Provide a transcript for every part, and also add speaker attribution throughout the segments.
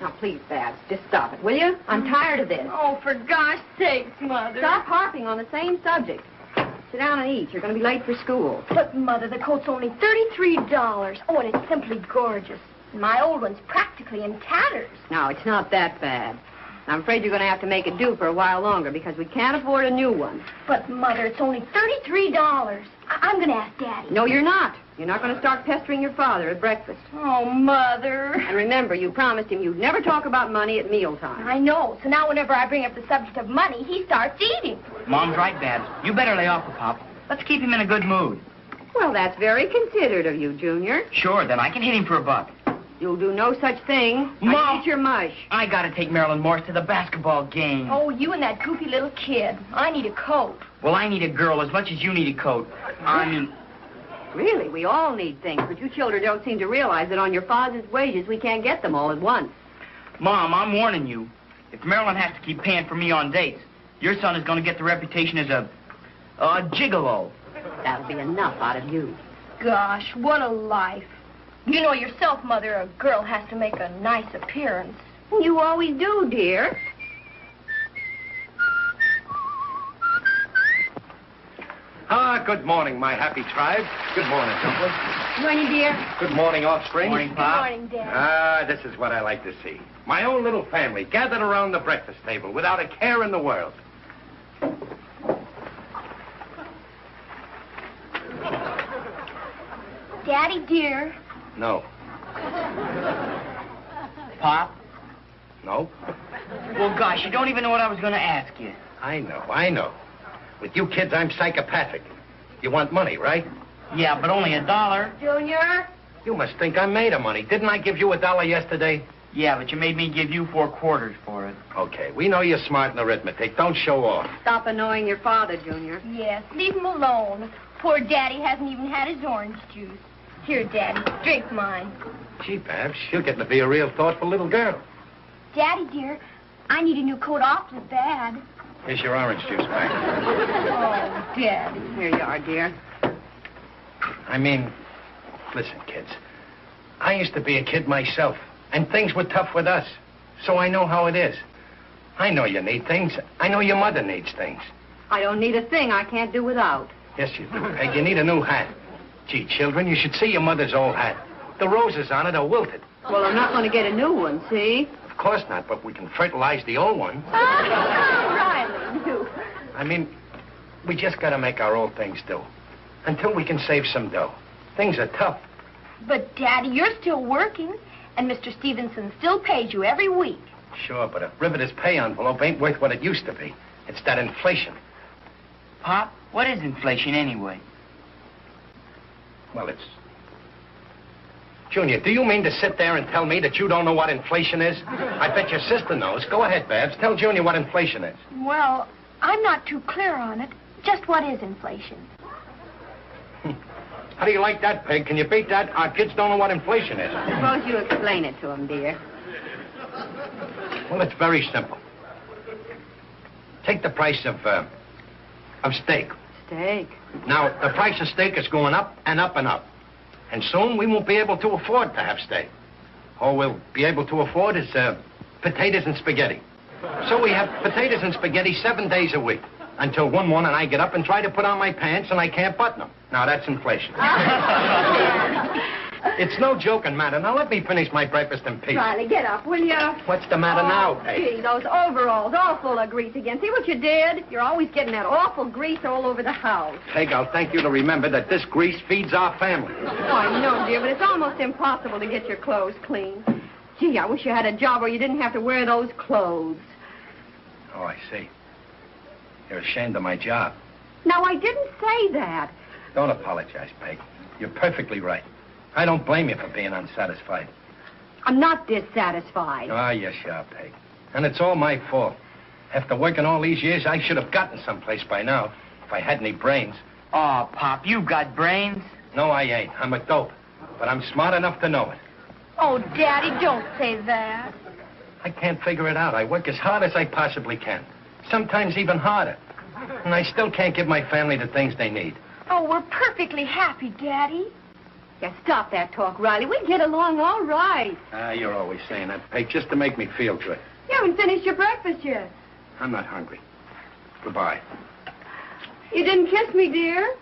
Speaker 1: Now, please, Babs, just stop it, will you? I'm tired of this.
Speaker 2: Oh, for gosh sakes, Mother.
Speaker 1: Stop harping on the same subject. Sit down and eat. You're going to be late for school.
Speaker 2: But, Mother, the coat's only $33. Oh, and it's simply gorgeous. And my old one's practically in tatters.
Speaker 1: No, it's not that bad. I'm afraid you're going to have to make it do for a while longer because we can't afford a new one.
Speaker 2: But, Mother, it's only $33. I'm going to ask Daddy.
Speaker 1: No, you're not. You're not going to start pestering your father at breakfast.
Speaker 2: Oh, Mother.
Speaker 1: And remember, you promised him you'd never talk about money at mealtime.
Speaker 2: I know. So now whenever I bring up the subject of money, he starts eating.
Speaker 3: Mom's right, Babs. You better lay off with Pop. Let's keep him in a good mood.
Speaker 1: Well, that's very considerate of you, Junior.
Speaker 3: Sure, then I can hit him for $1.
Speaker 1: You'll do no such thing.
Speaker 3: Mom!
Speaker 1: Eat your mush.
Speaker 3: I gotta take Marilyn Morse to the basketball game.
Speaker 2: Oh, you and that goofy little kid. I need a coat.
Speaker 3: Well, I need a girl as much as you need a coat. I mean...
Speaker 1: Really, we all need things, but you children don't seem to realize that on your father's wages, we can't get them all at once.
Speaker 3: Mom, I'm warning you. If Marilyn has to keep paying for me on dates, your son is going to get the reputation as a gigolo.
Speaker 1: That'll be enough out of you.
Speaker 2: Gosh, what a life. You know yourself, Mother, a girl has to make a nice appearance.
Speaker 1: You always do, dear.
Speaker 4: Ah, good morning, my happy tribe. Good morning, Dumpling.
Speaker 1: Morning, dear.
Speaker 4: Good morning, offspring.
Speaker 3: Morning,
Speaker 2: Good
Speaker 3: Pop.
Speaker 2: morning, Dad.
Speaker 4: Ah, this is what I like to see. My own little family gathered around the breakfast table without a care in the world.
Speaker 2: Daddy, dear.
Speaker 4: No.
Speaker 3: Pop?
Speaker 4: No?
Speaker 3: Well, gosh, you don't even know what I was going to ask you.
Speaker 4: I know. With you kids, I'm psychopathic. You want money, right?
Speaker 3: Yeah, but only $1.
Speaker 1: Junior?
Speaker 4: You must think I'm made of money. Didn't I give you $1 yesterday?
Speaker 3: Yeah, but you made me give you 4 quarters for it.
Speaker 4: Okay, we know you're smart in arithmetic. Don't show off.
Speaker 1: Stop annoying your father, Junior.
Speaker 2: Yes, leave him alone. Poor Daddy hasn't even had his orange juice. Here, Daddy, drink mine.
Speaker 4: Gee, Babs, you're getting to be a real thoughtful little girl.
Speaker 2: Daddy, dear, I need a new coat awfully bad.
Speaker 4: Here's your orange juice back.
Speaker 2: Oh, Daddy.
Speaker 1: Here you are, dear.
Speaker 4: I mean, listen, kids. I used to be a kid myself, and things were tough with us. So I know how it is. I know you need things. I know your mother needs things.
Speaker 1: I don't need a thing I can't do without.
Speaker 4: Yes, you do, Peg. You need a new hat. Gee, children, you should see your mother's old hat. The roses on it are wilted.
Speaker 1: Well, I'm not going to get a new one, see?
Speaker 4: Of course not, but we can fertilize the old one.
Speaker 1: Riley, you.
Speaker 4: I mean, we just got to make our old things do. Until we can save some dough. Things are tough.
Speaker 2: But, Daddy, you're still working, and Mr. Stevenson still pays you every week.
Speaker 4: Sure, but a Riveter's pay envelope ain't worth what it used to be. It's that inflation.
Speaker 3: Pop, what is inflation anyway?
Speaker 4: Well, it's... Junior, do you mean to sit there and tell me that you don't know what inflation is? I bet your sister knows. Go ahead, Babs. Tell Junior what inflation is.
Speaker 2: Well, I'm not too clear on it. Just what is inflation?
Speaker 4: How do you like that, Peg? Can you beat that? Our kids don't know what inflation is.
Speaker 1: Suppose you explain it to him, dear.
Speaker 4: Well, it's very simple. Take the price of steak.
Speaker 1: Steak.
Speaker 4: Now, the price of steak is going up and up and up. And soon we won't be able to afford to have steak. All we'll be able to afford is potatoes and spaghetti. So we have potatoes and spaghetti 7 days a week. Until one morning I get up and try to put on my pants and I can't button them. Now, that's inflation. It's no joking matter. Now, let me finish my breakfast in peace.
Speaker 1: Riley, get up, will you?
Speaker 4: What's the matter now, Peg?
Speaker 1: Gee, those overalls all full of grease again. See what you did? You're always getting that awful grease all over the house.
Speaker 4: Peg, I'll thank you to remember that this grease feeds our family.
Speaker 1: Oh, I know, dear, but it's almost impossible to get your clothes clean. Gee, I wish you had a job where you didn't have to wear those clothes.
Speaker 4: Oh, I see. You're ashamed of my job.
Speaker 1: Now, I didn't say that.
Speaker 4: Don't apologize, Peg. You're perfectly right. I don't blame you for being unsatisfied.
Speaker 1: I'm not dissatisfied.
Speaker 4: Ah, yes, you are, Peg. And it's all my fault. After working all these years, I should have gotten someplace by now, if I had any brains.
Speaker 3: Oh, Pop, you got brains.
Speaker 4: No, I ain't. I'm a dope. But I'm smart enough to know it.
Speaker 2: Oh, Daddy, don't say that.
Speaker 4: I can't figure it out. I work as hard as I possibly can. Sometimes even harder. And I still can't give my family the things they need.
Speaker 2: Oh, we're perfectly happy, Daddy.
Speaker 1: Yeah, stop that talk, Riley. We get along all right.
Speaker 4: You're always saying that, Peg, just to make me feel good.
Speaker 1: You haven't finished your breakfast yet.
Speaker 4: I'm not hungry. Goodbye.
Speaker 1: You didn't kiss me, dear.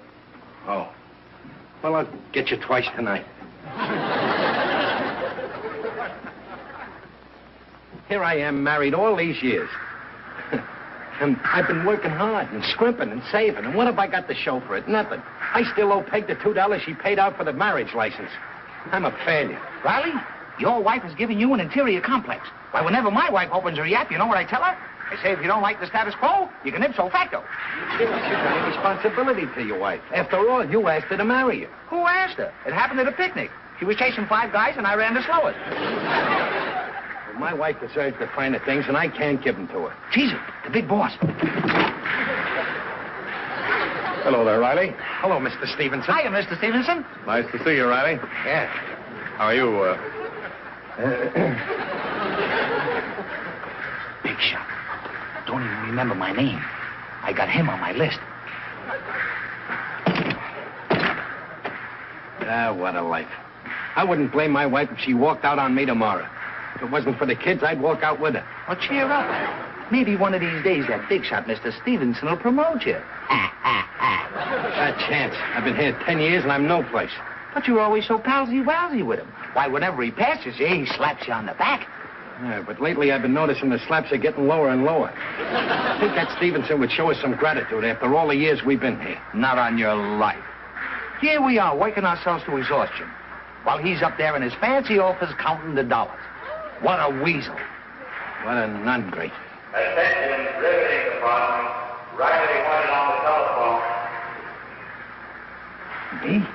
Speaker 4: Oh. Well, I'll get you twice tonight. Here I am, married all these years. And I've been working hard and scrimping and saving. And what have I got to show for it? Nothing. I still owe Peg the $2 she paid out for the marriage license. I'm a failure.
Speaker 3: Riley, your wife is giving you an inferior complex. Why, whenever my wife opens her yap, you know what I tell her? I say, if you don't like the status quo, you can ipso facto.
Speaker 4: You've got a responsibility to your wife. After all, you asked her to marry you.
Speaker 3: Who asked her? It happened at a picnic. She was chasing 5 guys, and I ran the slowest.
Speaker 4: Well, my wife deserves the finer things, and I can't give them to her.
Speaker 3: She's the big boss.
Speaker 5: Hello there, Riley.
Speaker 4: Hello, Mr. Stevenson.
Speaker 3: Hiya, Mr. Stevenson.
Speaker 5: Nice to see you, Riley.
Speaker 4: Yeah.
Speaker 5: How are you,
Speaker 3: Big shot. Don't even remember my name. I got him on my list.
Speaker 4: What a life. I wouldn't blame my wife if she walked out on me tomorrow. If it wasn't for the kids, I'd walk out with her.
Speaker 3: Well, cheer up. Maybe one of these days that big shot Mr. Stevenson will promote you.
Speaker 4: Not a chance. I've been here 10 years and I'm no place.
Speaker 3: But you're always so palsy-walsy with him. Why, whenever he passes you, he slaps you on the back.
Speaker 4: Yeah, but lately I've been noticing the slaps are getting lower and lower. I think that Stevenson would show us some gratitude after all the years we've been here.
Speaker 3: Not on your life. Here we are, working ourselves to exhaustion, while he's up there in his fancy office counting the dollars. What a weasel.
Speaker 4: What a non-great.
Speaker 6: Attention, riveting department. Riley wanted on the telephone.
Speaker 3: Me?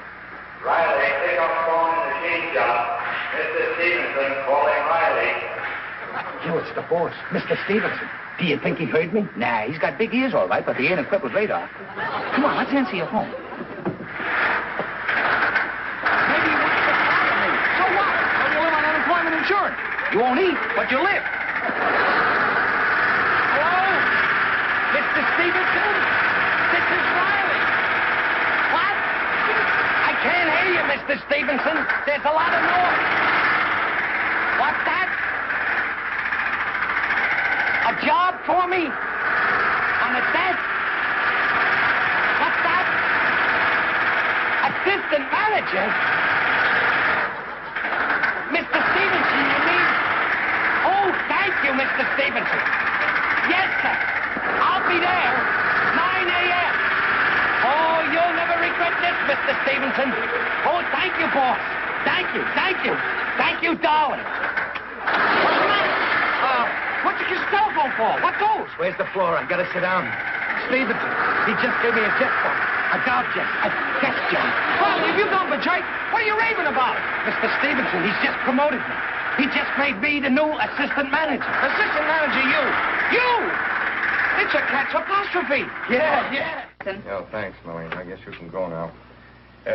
Speaker 6: Riley, pick up phone in the machine shop. Mr. Stevenson calling Riley.
Speaker 4: Joe, it's the boss, Mr. Stevenson. Do you think he heard me?
Speaker 3: Nah, he's got big ears, all right, but he ain't equipped with radar. Come on, let's answer your phone. Maybe he wants to fire me. So what? Well, you live on unemployment insurance. You won't eat, but you live.
Speaker 4: Hello? Mr. Stevenson? This is Riley. What? I can't hear you, Mr. Stevenson. There's a lot of noise. What's that? A job for me? On a desk? What's that? Assistant manager? Mr. Stevenson, you mean? Oh, thank you, Mr. Stevenson. Yes, sir. I'll be there. 9 a.m. Oh, you'll never regret this, Mr. Stevenson. Oh, thank you, boss. Thank you, thank you. Thank you, darling. What's the matter? What's your telephone for? What goes? Where's the floor? I gotta sit down. Stevenson, he just gave me a jet phone. A golf jet. A desk jet. Well, have you gone for Drake? What are you raving about? Mr. Stevenson, he's just promoted me. He just made me the new assistant manager. Assistant manager, you! You! It's a catch apostrophe. Yeah.
Speaker 5: Yeah, thanks, Millie. I guess you can go now.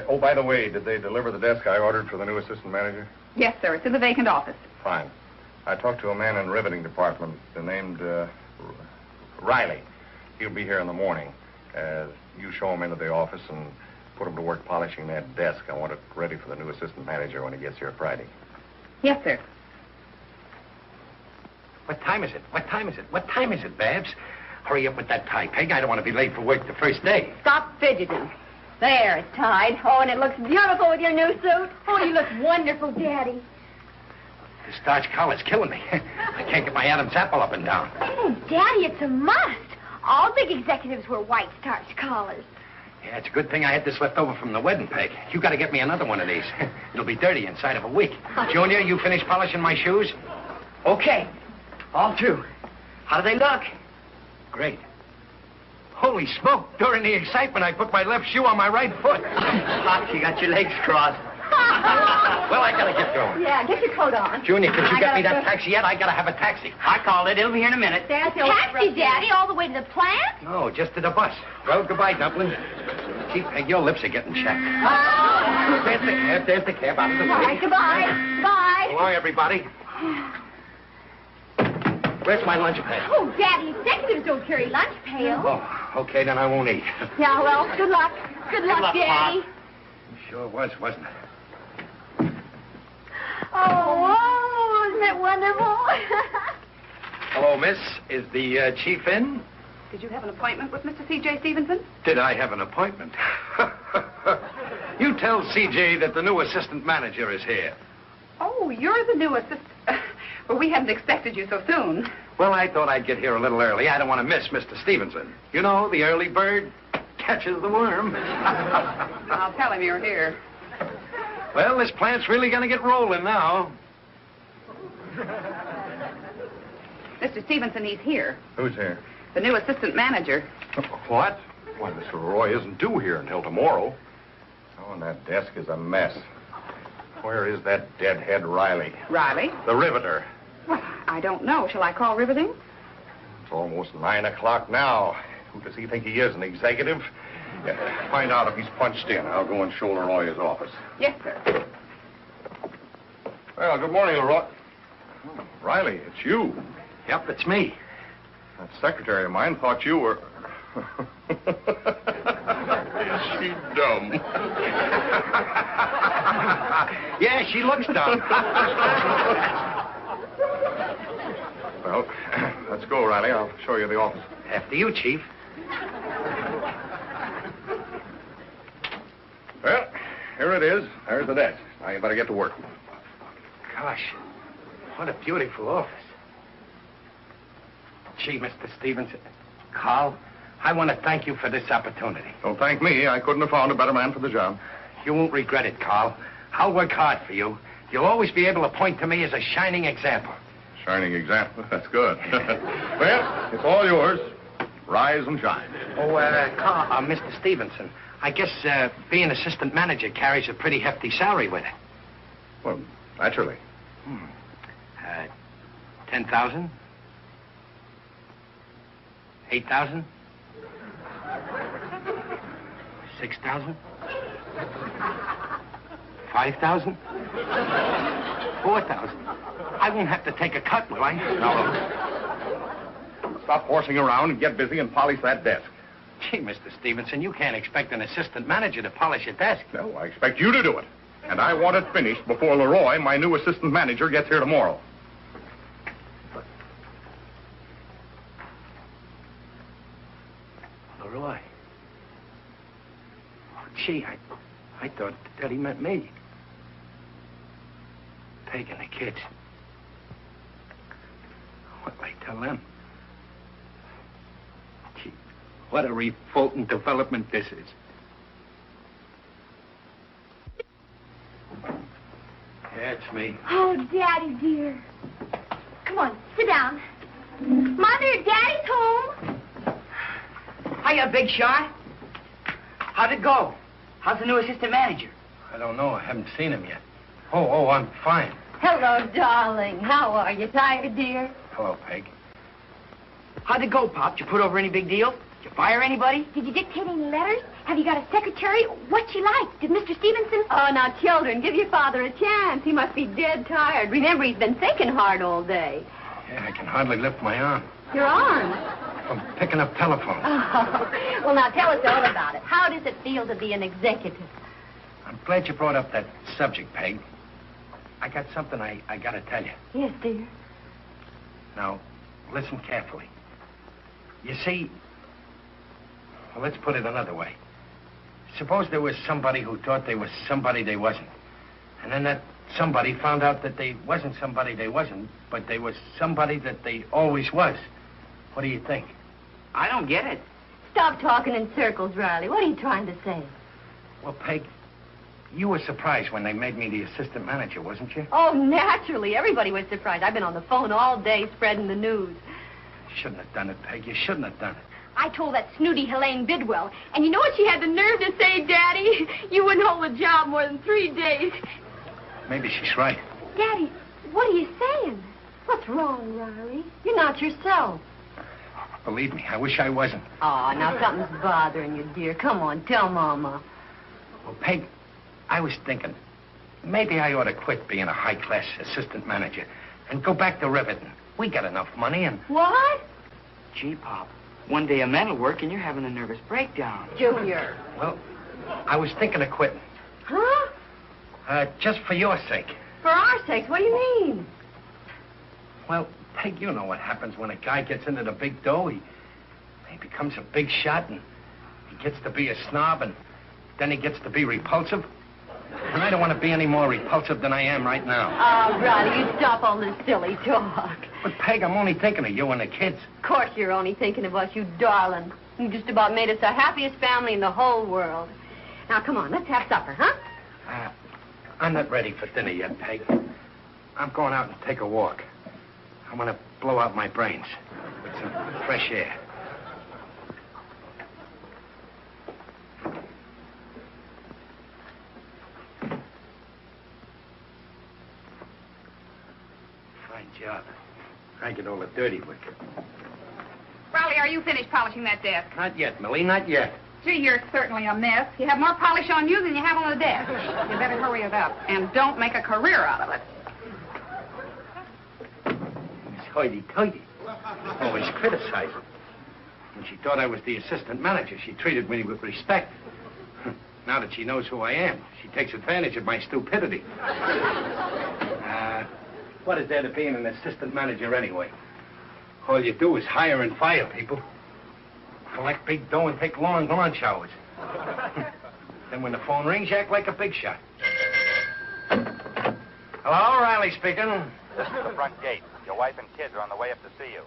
Speaker 5: Oh, by the way, did they deliver the desk I ordered for the new assistant manager?
Speaker 1: Yes, sir. It's in the vacant office.
Speaker 5: Fine. I talked to a man in the riveting department named Riley. He'll be here in the morning. You show him into the office and put him to work polishing that desk. I want it ready for the new assistant manager when he gets here Friday.
Speaker 1: Yes, sir.
Speaker 4: What time is it? What time is it? What time is it, Babs? Hurry up with that tie, Peg. I don't want to be late for work the first day.
Speaker 1: Stop fidgeting. There, it's tied. Oh, and it looks beautiful with your new suit.
Speaker 2: Oh, you look wonderful, Daddy.
Speaker 4: The starch collar's killing me. I can't get my Adam's apple up and down.
Speaker 2: Oh, Daddy, it's a must. All big executives wear white starch collars.
Speaker 4: Yeah, it's a good thing I had this left over from the wedding, Peg. You got to get me another one of these. It'll be dirty inside of a week. Junior, you finished polishing my shoes?
Speaker 3: Okay. All through. How do they look?
Speaker 4: Great. Holy smoke. During the excitement, I put my left shoe on my right foot.
Speaker 3: Pop, you got your legs crossed.
Speaker 4: Well, I got to get going.
Speaker 1: Yeah, get your coat on.
Speaker 4: Junior, could you
Speaker 1: I
Speaker 4: get me
Speaker 1: gotta
Speaker 4: that taxi yet? I got to have a taxi.
Speaker 3: I called it. It'll be here in a minute.
Speaker 1: Taxi,
Speaker 2: Daddy, all the way to the plant?
Speaker 4: No, just to the bus. Well, goodbye, Dumpling. Gee, Peg, your lips are getting chapped.
Speaker 2: Oh.
Speaker 4: There's the cab. There's the cab. Out of the
Speaker 2: All right,
Speaker 4: way.
Speaker 2: goodbye. Bye.
Speaker 4: So long, everybody. Where's my lunch pail?
Speaker 2: Oh, Daddy, executives don't carry lunch pails.
Speaker 4: Oh, okay, then I won't eat.
Speaker 2: Yeah, well, good luck. Good luck,
Speaker 3: luck,
Speaker 2: Daddy.
Speaker 3: Pop.
Speaker 4: Sure was, wasn't it?
Speaker 2: Oh, isn't that wonderful?
Speaker 4: Hello, miss. Is the chief in?
Speaker 1: Did you have an appointment with Mr. C.J. Stevenson?
Speaker 4: Did I have an appointment? You tell CJ that the new assistant manager is here.
Speaker 1: Oh, you're the new assistant. Well, we hadn't expected you so soon.
Speaker 4: Well, I thought I'd get here a little early. I don't want to miss Mr. Stevenson. You know, the early bird catches the worm.
Speaker 1: I'll tell him you're here.
Speaker 4: Well, this plant's really going to get rolling now.
Speaker 1: Mr. Stevenson, he's here.
Speaker 5: Who's here?
Speaker 1: The new assistant manager.
Speaker 5: What? Why, Mr. Roy isn't due here until tomorrow. Oh, and that desk is a mess. Where is that deadhead Riley?
Speaker 1: Riley?
Speaker 5: The riveter.
Speaker 1: Well, I don't know. Shall I call Riveting?
Speaker 5: It's almost 9 o'clock now. Who does he think he is, an executive? Yeah, find out if he's punched in. I'll go and show Leroy his office.
Speaker 1: Yes, sir.
Speaker 5: Well, good morning, Leroy. Oh, Riley, it's you.
Speaker 4: Yep, it's me.
Speaker 5: That secretary of mine thought you were... Is she dumb?
Speaker 4: Yeah, she looks dumb.
Speaker 5: Well, let's go, Riley. I'll show you the office.
Speaker 4: After you, Chief.
Speaker 5: Well, here it is. There's the desk. Now you better get to work.
Speaker 4: Gosh, what a beautiful office. Gee, Mr. Stevenson. Carl, I want to thank you for this opportunity.
Speaker 5: Don't thank me. I couldn't have found a better man for the job.
Speaker 4: You won't regret it, Carl. I'll work hard for you. You'll always be able to point to me as a shining example.
Speaker 5: Shining example. That's good. Well, it's all yours. Rise and shine.
Speaker 4: Oh, Carl, Mr. Stevenson, I guess being assistant manager carries a pretty hefty salary with it.
Speaker 5: Well, naturally.
Speaker 4: 10,000? 8,000? 6,000? 5,000? 4,000? I won't have to take a cut, will I?
Speaker 5: No. Stop horsing around and get busy and polish that desk.
Speaker 4: Gee, Mr. Stevenson, you can't expect an assistant manager to polish a desk.
Speaker 5: No, I expect you to do it. And I want it finished before Leroy, my new assistant manager, gets here tomorrow.
Speaker 4: Leroy. Oh, gee, I thought that he meant me. Peg and the kids. What'll I tell them? Gee, what a revolting development this is. Yeah, it's me.
Speaker 2: Oh, Daddy, dear. Come on, sit down. Mother, Daddy's home.
Speaker 7: Hiya, Big Shot. How'd it go? How's the new assistant manager?
Speaker 4: I don't know. I haven't seen him yet. Oh, I'm fine.
Speaker 1: Hello, darling. How are you? Tired, dear?
Speaker 4: Hello, Peg.
Speaker 7: How'd it go, Pop? Did you put over any big deal? Did you fire anybody?
Speaker 2: Did you dictate any letters? Have you got a secretary? What's she like? Did Mr. Stevenson...
Speaker 1: Oh, now, children, give your father a chance. He must be dead tired. Remember, he's been thinking hard all day.
Speaker 4: Yeah, I can hardly lift my arm.
Speaker 1: Your arm?
Speaker 4: From picking up telephones.
Speaker 1: Oh. Well, now, tell us all about it. How does it feel to be an executive?
Speaker 4: I'm glad you brought up that subject, Peg. I got something I got to tell you.
Speaker 1: Yes, dear.
Speaker 4: Now, listen carefully. You see, well, let's put it another way. Suppose there was somebody who thought they was somebody they wasn't. And then that somebody found out that they wasn't somebody they wasn't, but they was somebody that they always was. What do you think?
Speaker 7: I don't get it.
Speaker 1: Stop talking in circles, Riley. What are you trying to say?
Speaker 4: Well, Peg, you were surprised when they made me the assistant manager, wasn't you?
Speaker 1: Oh, naturally. Everybody was surprised. I've been on the phone all day spreading the news.
Speaker 4: You shouldn't have done it, Peg. You shouldn't have done it.
Speaker 2: I told that snooty Helene Bidwell, and you know what she had the nerve to say, Daddy? You wouldn't hold a job more than 3 days.
Speaker 4: Maybe she's right.
Speaker 2: Daddy, what are you saying?
Speaker 1: What's wrong, Riley? You're not yourself.
Speaker 4: Believe me, I wish I wasn't.
Speaker 1: Oh, now something's bothering you, dear. Come on, tell Mama.
Speaker 4: Well, Peg, I was thinking, maybe I ought to quit being a high-class assistant manager and go back to Riverton. We got enough money and...
Speaker 1: What?
Speaker 7: Gee, Pop, one day a man will work and you're having a nervous breakdown.
Speaker 1: Junior.
Speaker 4: Well, I was thinking of quitting.
Speaker 1: Huh?
Speaker 4: Just for your sake.
Speaker 1: For our sakes, what do you mean?
Speaker 4: Well, Peg, you know what happens when a guy gets into the big dough. He becomes a big shot, and he gets to be a snob, and then he gets to be repulsive. And I don't want to be any more repulsive than I am right now.
Speaker 1: Oh, Riley, you stop all this silly talk.
Speaker 4: But, Peg, I'm only thinking of you and the kids.
Speaker 1: Of course you're only thinking of us, you darling. You just about made us the happiest family in the whole world. Now, come on, let's have supper, huh?
Speaker 4: I'm not ready for dinner yet, Peg. I'm going out and take a walk. I want to blow out my brains with some fresh air. Fine job. I get all the dirty work.
Speaker 8: Riley, are you finished polishing that desk?
Speaker 4: Not yet, Millie, not yet.
Speaker 8: Gee, you're certainly a mess. You have more polish on you than you have on the desk. You better hurry it up, and don't make a career out of it.
Speaker 4: It's hoity-toity. Always criticizing. When she thought I was the assistant manager, she treated me with respect. Now that she knows who I am, she takes advantage of my stupidity. What is there to being an assistant manager anyway? All you do is hire and fire people. Collect big dough and take long lunch hours. Then when the phone rings, you act like a big shot. Hello, Riley speaking.
Speaker 6: This is the front gate. Your wife and kids are on the way up to see you.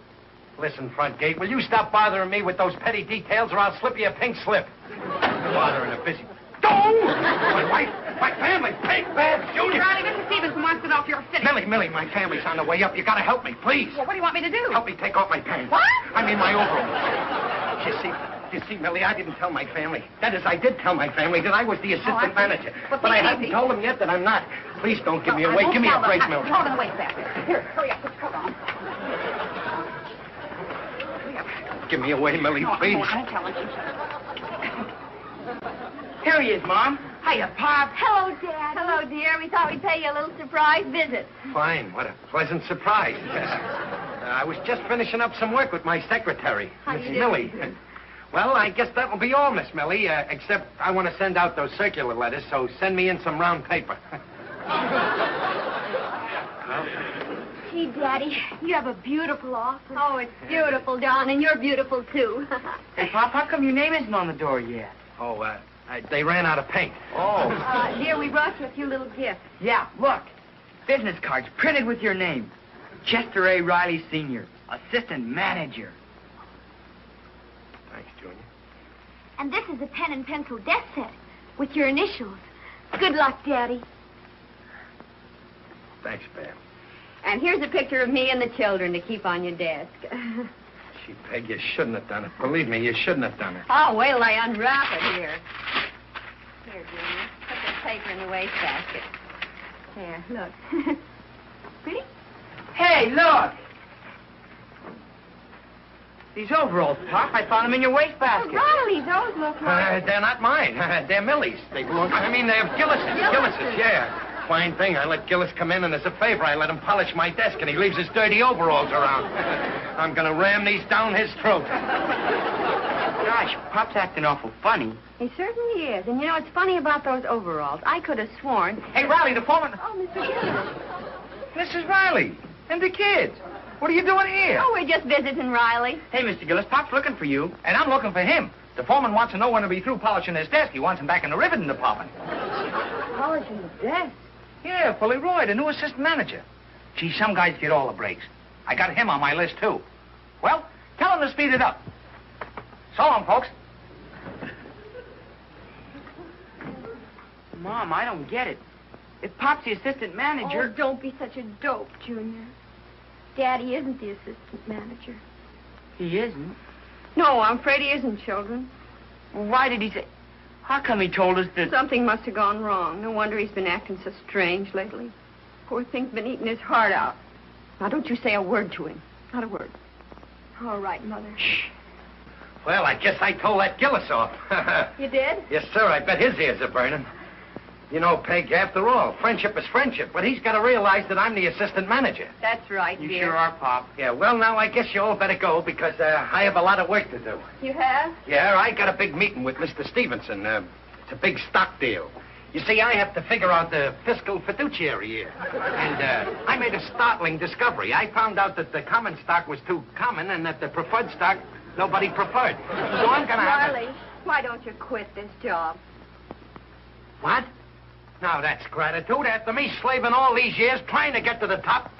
Speaker 4: Listen, front gate, will you stop bothering me with those petty details or I'll slip you a pink slip? Bothering a busy... Dough! My wife, my family, Big Bad Junior.
Speaker 8: Riley, Mr. Stevenson wants to know if you're finished.
Speaker 4: Millie, my family's on the way up. You gotta help me, please.
Speaker 8: Well, what do you want me to do?
Speaker 4: Help me take off my pants.
Speaker 8: What?
Speaker 4: I mean my overalls. You see, Millie, I didn't tell my family. That is, I did tell my family that I was the assistant manager.
Speaker 8: Well,
Speaker 4: but I
Speaker 8: take it
Speaker 4: haven't
Speaker 8: easy.
Speaker 4: told them yet that I'm not. Please don't give me
Speaker 8: I
Speaker 4: away.
Speaker 8: won't
Speaker 4: Give me a
Speaker 8: tell them.
Speaker 4: break, Millie.
Speaker 8: Hold on, wait back there. Here, hurry up, put your coat on.
Speaker 4: Give me away, Millie,
Speaker 8: No,
Speaker 4: please.
Speaker 8: I won't tell them.
Speaker 7: Here he is, Mom. Hiya, Pop.
Speaker 2: Hello, Dad.
Speaker 1: Hello, dear. We thought we'd pay you a little surprise visit.
Speaker 4: Fine. What a pleasant surprise. I was just finishing up some work with my secretary,
Speaker 1: How
Speaker 4: Miss
Speaker 1: you
Speaker 4: Millie.
Speaker 1: doing?
Speaker 4: Well, I guess that will be all, Miss Millie, except I want to send out those circular letters, so send me in some round paper.
Speaker 2: Gee, Daddy, you have a beautiful office.
Speaker 1: Oh, it's beautiful, darling. You're beautiful, too.
Speaker 7: Hey, Pop, how come your name isn't on the door yet?
Speaker 4: Oh, they ran out of paint.
Speaker 7: Oh.
Speaker 1: Dear, we brought you a few little gifts.
Speaker 7: Yeah, look. Business cards printed with your name. Chester A. Riley, Sr., assistant manager.
Speaker 4: Thanks, Junior.
Speaker 2: And this is a pen and pencil desk set with your initials. Good luck, Daddy.
Speaker 4: Thanks, Pam.
Speaker 1: And here's a picture of me and the children to keep on your desk.
Speaker 4: Gee, Peg, you shouldn't have done it. Believe me, you shouldn't have done it.
Speaker 1: Oh, wait till I unwrap it here. Here, Junior. Put this paper in the wastebasket. There, look. Pretty?
Speaker 7: Hey, look. These overalls, Pop, I found them in your wastebasket.
Speaker 1: Oh, Riley, those look like...
Speaker 4: They're not mine. They're Millie's. They belong... they're Gillis's, yeah. Fine thing. I let Gillis come in, and as a favor, I let him polish my desk, and he leaves his dirty overalls around. I'm gonna ram these down his throat.
Speaker 7: Gosh, Pop's acting awful funny.
Speaker 1: He certainly is. And you know, it's funny about those overalls. I could have sworn...
Speaker 4: Hey, Riley, the foreman...
Speaker 1: Oh, Mr. Gillis.
Speaker 4: Mrs. Riley, and the kids. What are you doing here?
Speaker 1: Oh, we're just visiting Riley.
Speaker 7: Hey, Mr. Gillis, Pop's looking for you.
Speaker 3: And I'm looking for him. The foreman wants to know when he'll be through polishing his desk. He wants him back in the riveting department.
Speaker 1: Polishing the desk?
Speaker 3: Yeah, Fully Roy, the new assistant manager. Gee, some guys get all the breaks. I got him on my list, too. Well, tell him to speed it up. So long, folks.
Speaker 7: Mom, I don't get it. If Pop's the assistant manager...
Speaker 2: Oh, don't be such a dope, Junior. Daddy isn't the assistant manager.
Speaker 7: He isn't.
Speaker 1: No, I'm afraid he isn't, children.
Speaker 7: Well, why did he say... How come he told us that...
Speaker 1: Something must have gone wrong. No wonder he's been acting so strange lately. Poor thing's been eating his heart out. Now, don't you say a word to him. Not a word.
Speaker 2: All right, Mother.
Speaker 4: Shh. Well, I guess I told that Gillis off.
Speaker 1: You did?
Speaker 4: Yes, sir. I bet his ears are burning. You know, Peg, after all, friendship is friendship, but he's got to realize that I'm the assistant manager.
Speaker 1: That's right,
Speaker 7: You
Speaker 1: dear.
Speaker 7: sure are, Pop.
Speaker 4: Yeah, well, now I guess you all better go because I have a lot of work to do.
Speaker 1: You have?
Speaker 4: Yeah, I got a big meeting with Mr. Stevenson. It's a big stock deal. You see, I have to figure out the fiscal fiduciary here. And I made a startling discovery. I found out that the common stock was too common and that the preferred stock nobody preferred. So I'm going to have
Speaker 1: Riley, why don't you quit this job?
Speaker 4: What? Now that's gratitude after me slaving all these years trying to get to the top.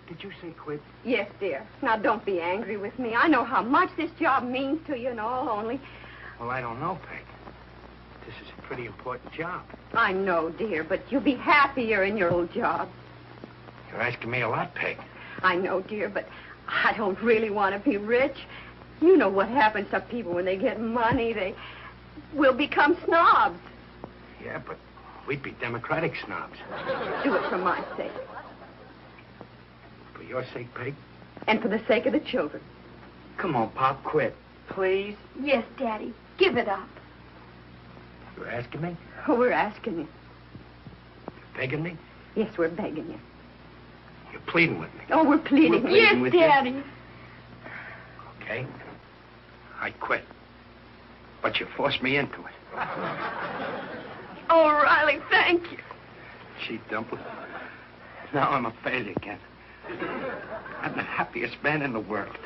Speaker 4: Did you say quit?
Speaker 1: Yes, dear. Now, don't be angry with me. I know how much this job means to you and all, only...
Speaker 4: Well, I don't know, Peg. This is a pretty important job.
Speaker 1: I know, dear, but you'll be happier in your old job.
Speaker 4: You're asking me a lot, Peg.
Speaker 1: I know, dear, but I don't really want to be rich. You know what happens to people when they get money. They will become snobs.
Speaker 4: Yeah, but we'd be democratic snobs.
Speaker 1: Do it for my sake.
Speaker 4: For your sake, Peg?
Speaker 1: And for the sake of the children.
Speaker 7: Come on, Pop, quit. Please?
Speaker 2: Yes, Daddy. Give it up.
Speaker 4: You're asking me?
Speaker 1: Oh, we're asking you.
Speaker 4: You're begging me?
Speaker 1: Yes, we're begging you.
Speaker 4: You're pleading with me.
Speaker 1: Oh, we're pleading.
Speaker 7: We're pleading
Speaker 2: Yes,
Speaker 7: with you.
Speaker 2: Daddy.
Speaker 4: Okay. I quit. But you forced me into it.
Speaker 2: Oh, Riley, thank you.
Speaker 4: Gee, Dimple. Now I'm a failure again. I'm the happiest man in the world.